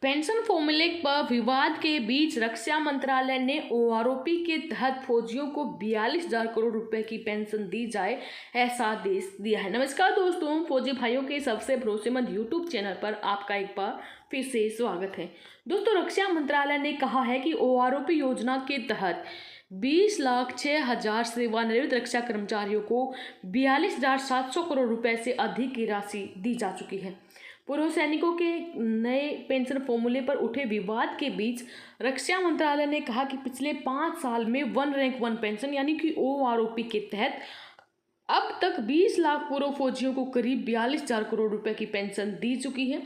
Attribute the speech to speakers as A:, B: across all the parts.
A: Pension फॉर्मूले पर विवाद के बीच रक्षा मंत्रालय ने ओआरओपी के तहत फौजियों को 42,000 करोड़ रुपए की पेंशन दी जाए, ऐसा आदेश दिया है। नमस्कार दोस्तों, फौजी भाइयों के सबसे भरोसेमंद यूट्यूब चैनल पर आपका एक बार फिर से स्वागत है। दोस्तों, रक्षा मंत्रालय ने कहा है कि ओआरओपी योजना के तहत 20,06,000 सेवानिवृत्त रक्षा कर्मचारियों को 42,700 करोड़ रुपए से अधिक की राशि दी जा चुकी है। पूर्व सैनिकों के नए पेंशन फॉर्मूले पर उठे विवाद के बीच रक्षा मंत्रालय ने कहा कि पिछले 5 साल में वन रैंक वन पेंशन यानी कि ओआरओपी के तहत अब तक 20 लाख पूर्व फौजियों को करीब 42,000 करोड़ रुपए की पेंशन दी चुकी है।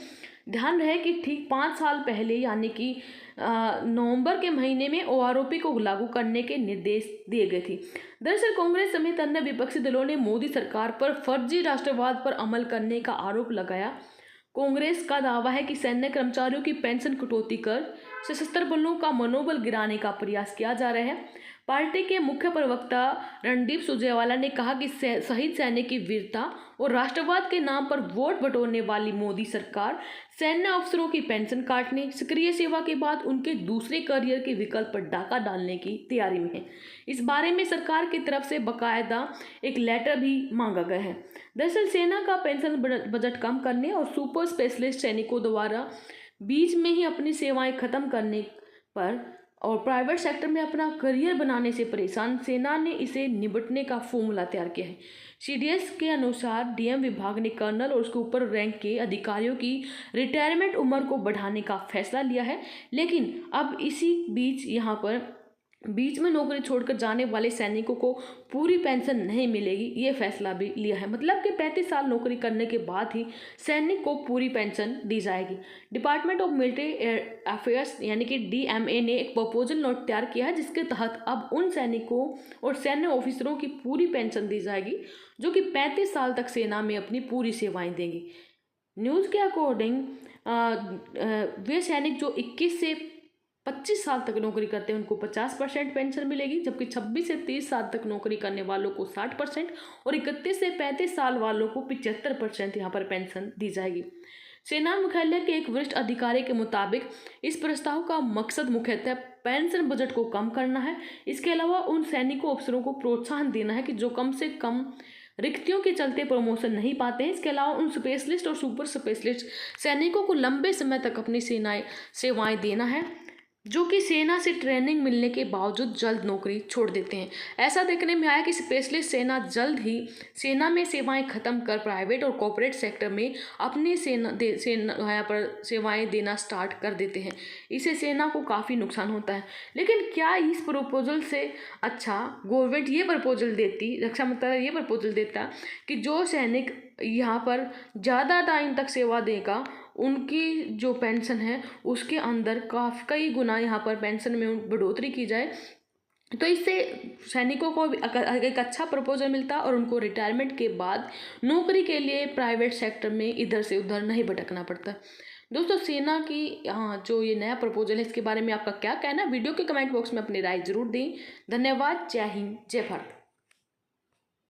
A: ध्यान रहे कि ठीक 5 साल पहले यानी कि नवंबर के महीने में ओआरओपी को लागू करने के निर्देश दिए गए थे। दरअसल कांग्रेस समेत अन्य विपक्षी दलों ने मोदी सरकार पर फर्जी राष्ट्रवाद पर अमल करने का आरोप लगाया। कांग्रेस का दावा है कि सैन्य कर्मचारियों की पेंशन कटौती कर सशस्त्र बलों का मनोबल गिराने का प्रयास किया जा रहा है। पार्टी के मुख्य प्रवक्ता रणदीप सुरजेवाला ने कहा कि शहीद सैनिक की वीरता और राष्ट्रवाद के नाम पर वोट बटोरने वाली मोदी सरकार सैन्य अफसरों की पेंशन काटने, सक्रिय सेवा के बाद उनके दूसरे करियर के विकल्प पर डाका डालने की तैयारी में है। इस बारे में सरकार की तरफ से बाकायदा एक लेटर भी मांगा गया है। दरअसल सेना का पेंशन बजट कम करने और सुपर स्पेशलिस्ट सैनिकों द्वारा बीच में ही अपनी सेवाएं खत्म करने पर और प्राइवेट सेक्टर में अपना करियर बनाने से परेशान सेना ने इसे निपटने का फॉर्मूला तैयार किया है। सीडीएस के अनुसार डीएम विभाग ने कर्नल और उसके ऊपर रैंक के अधिकारियों की रिटायरमेंट उम्र को बढ़ाने का फैसला लिया है, लेकिन अब इसी बीच यहाँ पर बीच में नौकरी छोड़कर जाने वाले सैनिकों को पूरी पेंशन नहीं मिलेगी, ये फैसला भी लिया है। मतलब कि 35 साल नौकरी करने के बाद ही सैनिक को पूरी पेंशन दी जाएगी। डिपार्टमेंट ऑफ मिलिट्री अफेयर्स यानी कि डीएमए ने एक प्रपोजल नोट तैयार किया है, जिसके तहत अब उन सैनिकों और सैन्य ऑफिसरों की पूरी पेंशन दी जाएगी जो कि 35 साल तक सेना में अपनी पूरी सेवाएं देंगी। न्यूज़ के अकॉर्डिंग वे सैनिक जो 21 से 25 साल तक नौकरी करते हैं उनको 50% पेंशन मिलेगी, जबकि 26 से 30 साल तक नौकरी करने वालों को 60% और 31 से 35 साल वालों को 75% यहाँ पर पेंशन दी जाएगी। सेना मुख्यालय के एक वरिष्ठ अधिकारी के मुताबिक इस प्रस्ताव का मकसद मुख्यतः पेंशन बजट को कम करना है। इसके अलावा उन सैनिकों अफसरों को प्रोत्साहन देना है कि जो कम से कम रिक्तियों के चलते प्रमोशन नहीं पाते हैं। इसके अलावा उन स्पेशलिस्ट और सुपर स्पेशलिस्ट सैनिकों को लंबे समय तक अपनी सेवाएं देना है जो कि सेना से ट्रेनिंग मिलने के बावजूद जल्द नौकरी छोड़ देते हैं। ऐसा देखने में आया कि स्पेशलिस्ट सेना में सेवाएं खत्म कर प्राइवेट और कॉर्पोरेट सेक्टर में अपनी यहाँ पर सेवाएं देना स्टार्ट कर देते हैं। इससे सेना को काफ़ी नुकसान होता है। लेकिन क्या इस प्रपोजल से अच्छा गवर्नमेंट ये प्रपोजल देती, रक्षा मंत्रालय ये प्रपोजल देता कि जो सैनिक यहाँ पर ज़्यादा टाइम तक सेवा देगा उनकी जो पेंशन है उसके अंदर कई गुना यहाँ पर पेंशन में बढ़ोतरी की जाए, तो इससे सैनिकों को एक अच्छा प्रपोजल मिलता और उनको रिटायरमेंट के बाद नौकरी के लिए प्राइवेट सेक्टर में इधर से उधर नहीं भटकना पड़ता। दोस्तों, सेना की जो ये नया प्रपोजल है इसके बारे में आपका क्या कहना है? वीडियो के कमेंट बॉक्स में अपनी राय जरूर दें। धन्यवाद। जय हिंद, जय भारत।